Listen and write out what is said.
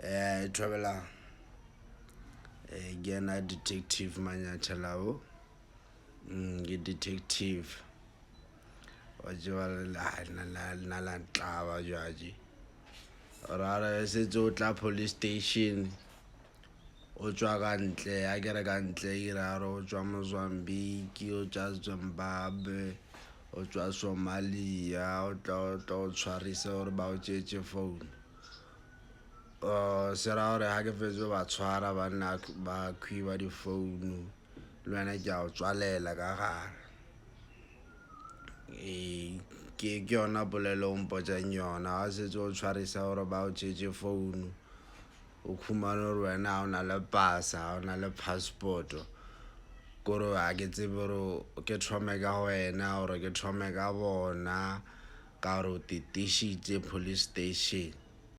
Traveler ke detective Manyachalao. Ke detective wa tseba nna la ntaba jwaje rara setse o tla police station o tswa ka ntle a kere ka ntle ke ra re o tswa Mozambique o tswa Zimbabwe o tswa Somalia o tla o tshwarisa gore ba o tšetše phone se ra gore ga ke fetse ba tshwara banna ba khuiba difounu le wena ke a o tswalela ka gare ke yona polelo o mpotsang yona ga setse o tshwarisa gore ba o tšetše founu o khumane gore wena o na le pasa o na le passport kore ga ke tsebe gore ke thome ka wena gore ke thome ka bona ka gore o titišitše police station.